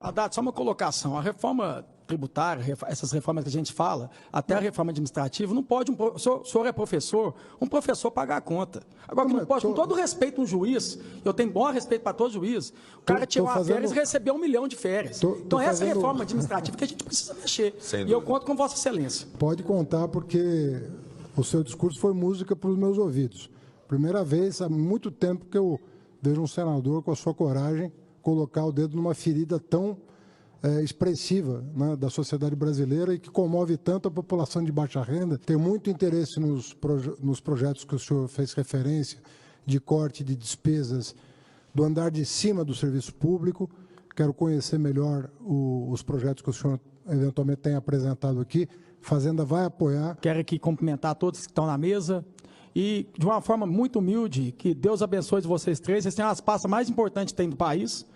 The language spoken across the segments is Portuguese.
Haddad, só uma colocação. A reforma tributária, essas reformas que a gente fala, até a reforma administrativa, não pode, o senhor é professor, um professor pagar a conta. Agora, que não pode, com todo respeito, um juiz, eu tenho bom respeito para todo juiz, o cara tirou uma férias e recebeu 1 milhão de férias. Então, essa reforma administrativa que a gente precisa mexer. E eu conto com Vossa Excelência. Pode contar, porque o seu discurso foi música para os meus ouvidos. Primeira vez há muito tempo que eu vejo um senador com a sua coragem colocar o dedo numa ferida tão expressiva, né, da sociedade brasileira e que comove tanto a população de baixa renda. Tem muito interesse nos projetos que o senhor fez referência, de corte de despesas do andar de cima do serviço público. Quero conhecer melhor os projetos que o senhor eventualmente tem apresentado aqui. Fazenda vai apoiar. Quero aqui cumprimentar todos que estão na mesa e, de uma forma muito humilde, que Deus abençoe vocês três. Vocês têm as pastas mais importantes que tem do país.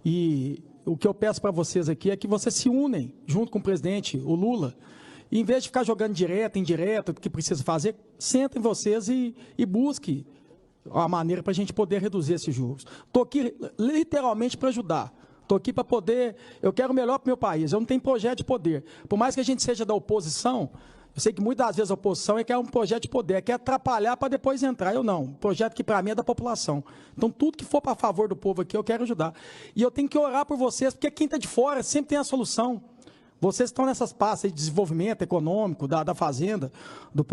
E o que eu peço para vocês aqui é que vocês se unem junto com o presidente, o Lula, e em vez de ficar jogando direto, indireto, o que precisa fazer, sentem vocês e busquem a maneira para a gente poder reduzir esses juros. Estou aqui literalmente para ajudar. Estou aqui para poder... Eu quero o melhor para o meu país. Eu não tenho projeto de poder. Por mais que a gente seja da oposição, eu sei que muitas vezes a oposição é que é um projeto de poder, quer atrapalhar para depois entrar. Eu não. Um projeto que para mim é da população. Então, tudo que for para favor do povo aqui, eu quero ajudar. E eu tenho que orar por vocês, porque quem está de fora sempre tem a solução. Vocês estão nessas pastas de desenvolvimento econômico, da Fazenda, do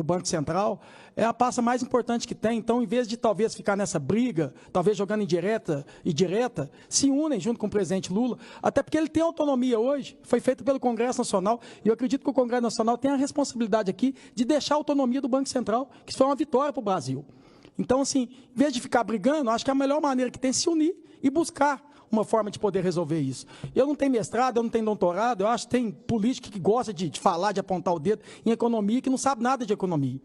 Banco Central, é a pasta mais importante que tem. Então, em vez de talvez ficar nessa briga, talvez jogando indireta e direta, se unem junto com o presidente Lula, até porque ele tem autonomia hoje, foi feito pelo Congresso Nacional, e eu acredito que o Congresso Nacional tem a responsabilidade aqui de deixar a autonomia do Banco Central, que isso foi uma vitória para o Brasil. Então, assim, em vez de ficar brigando, acho que a melhor maneira que tem é se unir e buscar uma forma de poder resolver isso. Eu não tenho mestrado, eu não tenho doutorado, eu acho que tem político que gosta de falar, de apontar o dedo em economia, que não sabe nada de economia.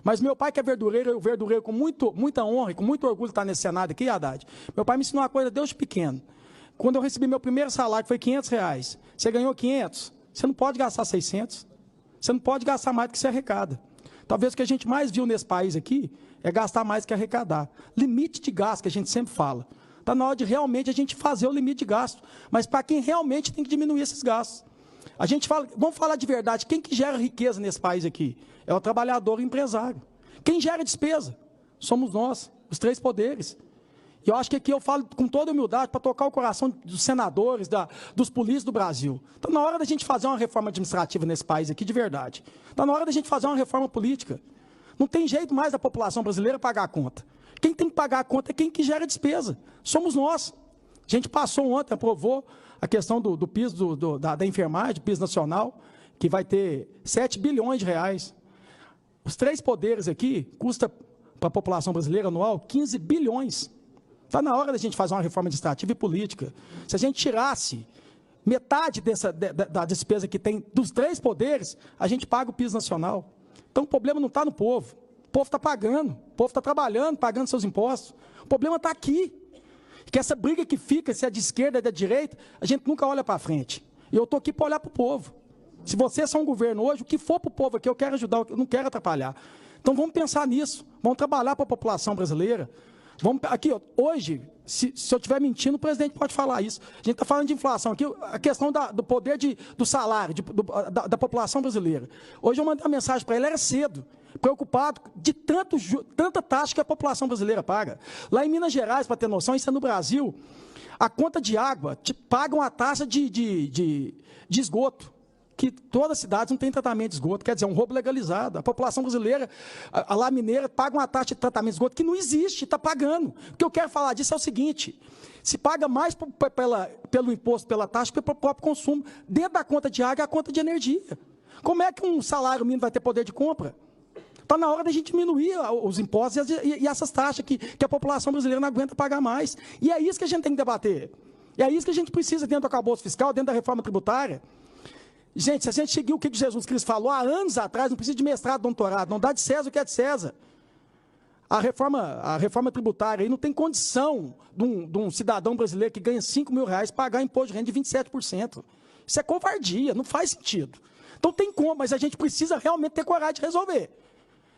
Mas meu pai, que é verdureiro, eu verdureiro com muita honra e com muito orgulho de estar nesse Senado aqui, Haddad. Meu pai me ensinou uma coisa desde pequeno. Quando eu recebi meu primeiro salário, que foi R$500, você ganhou 500, você não pode gastar 600, você não pode gastar mais do que você arrecada. Talvez o que a gente mais viu nesse país aqui é gastar mais do que arrecadar. Limite de gasto, que a gente sempre fala. Está na hora de realmente a gente fazer o limite de gasto, mas para quem realmente tem que diminuir esses gastos. A gente fala, vamos falar de verdade, quem que gera riqueza nesse país aqui? É o trabalhador e o empresário. Quem gera despesa? Somos nós, os três poderes. E eu acho que aqui eu falo com toda humildade para tocar o coração dos senadores, dos políticos do Brasil. Está na hora da gente fazer uma reforma administrativa nesse país aqui, de verdade. Está na hora da gente fazer uma reforma política. Não tem jeito mais da população brasileira pagar a conta. Quem tem que pagar a conta é quem que gera despesa. Somos nós. A gente passou ontem, aprovou a questão do piso da enfermagem, piso nacional, que vai ter 7 bilhões de reais. Os três poderes aqui custa para a população brasileira anual 15 bilhões. Está na hora da gente fazer uma reforma administrativa e política. Se a gente tirasse metade da despesa que tem dos três poderes, a gente paga o piso nacional. Então o problema não está no povo. O povo está pagando, o povo está trabalhando, pagando seus impostos. O problema está aqui. Que essa briga que fica, se é de esquerda ou de direita, a gente nunca olha para frente. E eu estou aqui para olhar para o povo. Se vocês são um governo hoje, o que for para o povo aqui, eu quero ajudar, eu não quero atrapalhar. Então vamos pensar nisso, vamos trabalhar para a população brasileira. Vamos, aqui, ó, hoje, se eu estiver mentindo, o presidente pode falar isso. A gente está falando de inflação aqui, a questão do poder do salário, da população brasileira. Hoje eu mandei uma mensagem para ele, era cedo, preocupado de tanta taxa que a população brasileira paga. Lá em Minas Gerais, para ter noção, isso é no Brasil, a conta de água paga uma taxa de esgoto, que todas as cidades não têm tratamento de esgoto, quer dizer, é um roubo legalizado. A população brasileira, a lá mineira, paga uma taxa de tratamento de esgoto que não existe, está pagando. O que eu quero falar disso é o seguinte, se paga mais pelo imposto, pela taxa, que pelo próprio consumo. Dentro da conta de água é a conta de energia. Como é que um salário mínimo vai ter poder de compra? Está na hora da gente diminuir os impostos e essas taxas que a população brasileira não aguenta pagar mais. E é isso que a gente tem que debater. E é isso que a gente precisa dentro do arcabouço fiscal, dentro da reforma tributária. Gente, se a gente seguir o que Jesus Cristo falou há anos atrás, não precisa de mestrado, doutorado, não dá de César o que é de César. A reforma tributária aí não tem condição de um cidadão brasileiro que ganha R$5.000 pagar imposto de renda de 27%. Isso é covardia, não faz sentido. Então tem como, mas a gente precisa realmente ter coragem de resolver.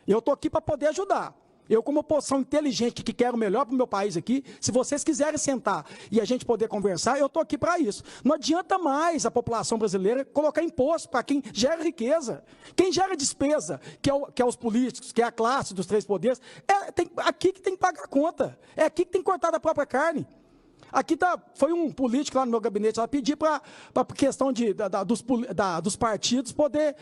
Eu estou aqui para poder ajudar. Eu, como oposição inteligente que quero o melhor para o meu país aqui, se vocês quiserem sentar e a gente poder conversar, eu estou aqui para isso. Não adianta mais a população brasileira colocar imposto para quem gera riqueza. Quem gera despesa, que é os políticos, que é a classe dos três poderes, aqui que tem que pagar a conta. É aqui que tem que cortar da própria carne. Aqui foi um político lá no meu gabinete, ela pediu para a questão dos partidos poder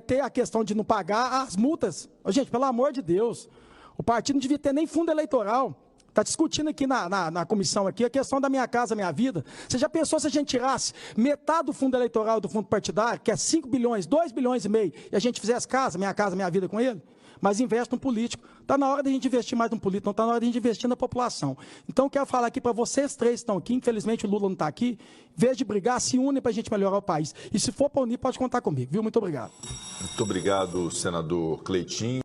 ter a questão de não pagar as multas. Gente, pelo amor de Deus, o partido não devia ter nem fundo eleitoral. Está discutindo aqui na comissão aqui a questão da Minha Casa Minha Vida. Você já pensou se a gente tirasse metade do fundo eleitoral do fundo partidário, que é 5 bilhões, 2 bilhões e meio, e a gente fizesse Minha Casa Minha Vida com ele? Mas investe no político. Está na hora de a gente investir mais no político, não está na hora de a gente investir na população. Então, eu quero falar aqui para vocês três que estão aqui, infelizmente o Lula não está aqui, em vez de brigar, se unem para a gente melhorar o país. E se for para unir, pode contar comigo, viu? Muito obrigado. Muito obrigado, senador Cleitinho.